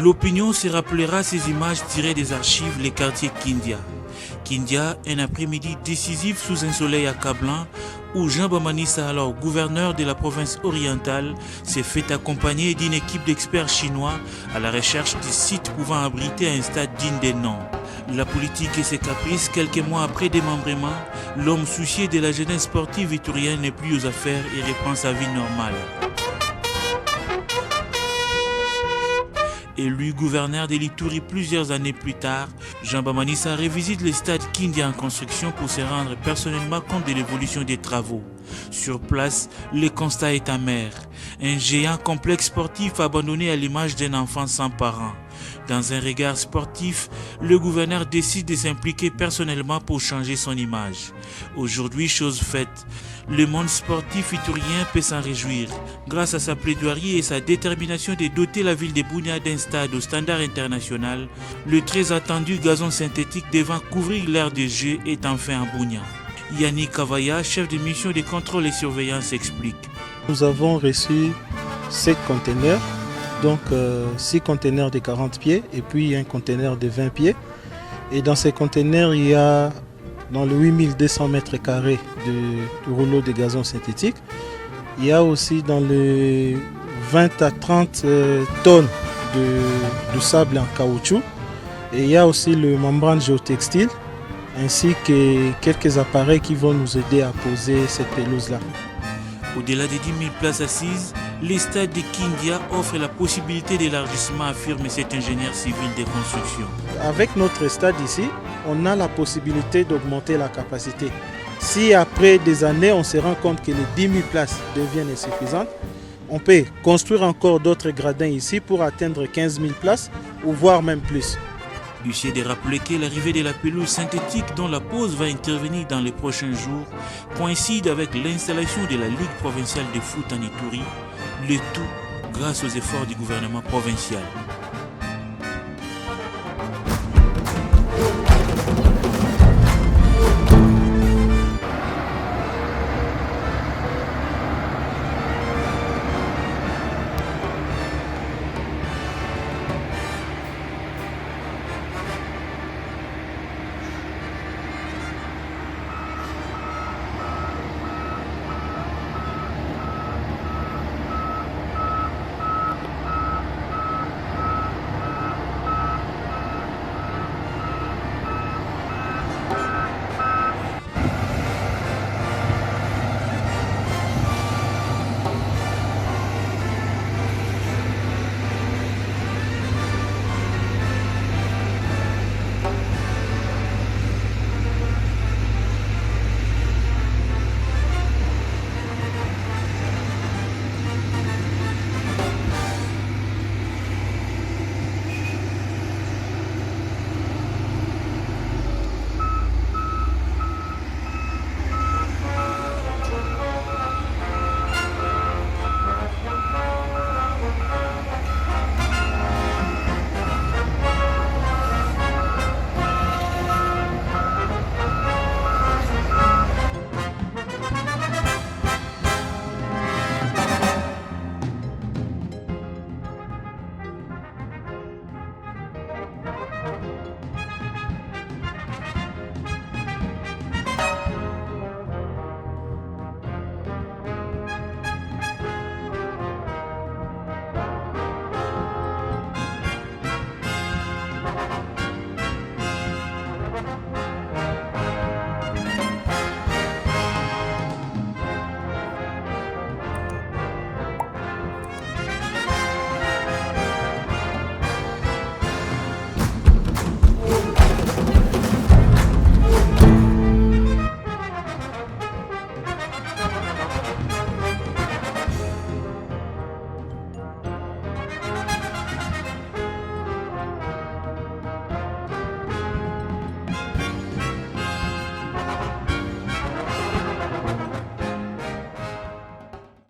L'opinion se rappellera ces images tirées des archives les quartiers Kindia. Kindia, un après-midi décisif sous un soleil accablant où Jean Bamanissa, alors gouverneur de la province orientale, s'est fait accompagner d'une équipe d'experts chinois à la recherche du site pouvant abriter un stade digne des noms. La politique et ses caprices, quelques mois après démembrement, l'homme soucié de la jeunesse sportive iturienne n'est plus aux affaires et reprend sa vie normale. Élu gouverneur de l'Ituri plusieurs années plus tard, Jean Bamanissa revisite le stade Kindia en construction pour se rendre personnellement compte de l'évolution des travaux. Sur place, le constat est amer. Un géant complexe sportif abandonné à l'image d'un enfant sans parents. Dans un regard sportif, le gouverneur décide de s'impliquer personnellement pour changer son image. Aujourd'hui, chose faite, le monde sportif iturien peut s'en réjouir. Grâce à sa plaidoirie et sa détermination de doter la ville de Bunia d'un stade au standard international, le très attendu gazon synthétique devant couvrir l'aire de jeu est enfin à Bunia. Yannick Kavaya, chef de mission de contrôle et surveillance, explique. Nous avons reçu 7 conteneurs, donc 6 conteneurs de 40 pieds et puis un conteneur de 20 pieds. Et dans ces conteneurs, il y a dans le 8200 mètres carrés de rouleau de gazon synthétique. Il y a aussi dans les 20 à 30 tonnes de sable en caoutchouc. Et il y a aussi le membrane géotextile ainsi que quelques appareils qui vont nous aider à poser cette pelouse-là. Au-delà des 10 000 places assises, le stade de Kindia offre la possibilité d'élargissement, affirme cet ingénieur civil de construction. Avec notre stade ici, on a la possibilité d'augmenter la capacité. Si après des années, on se rend compte que les 10 000 places deviennent insuffisantes, on peut construire encore d'autres gradins ici pour atteindre 15 000 places ou voire même plus. Utile de rappeler que l'arrivée de la pelouse synthétique dont la pose va intervenir dans les prochains jours coïncide avec l'installation de la Ligue provinciale de foot en Ituri, le tout grâce aux efforts du gouvernement provincial.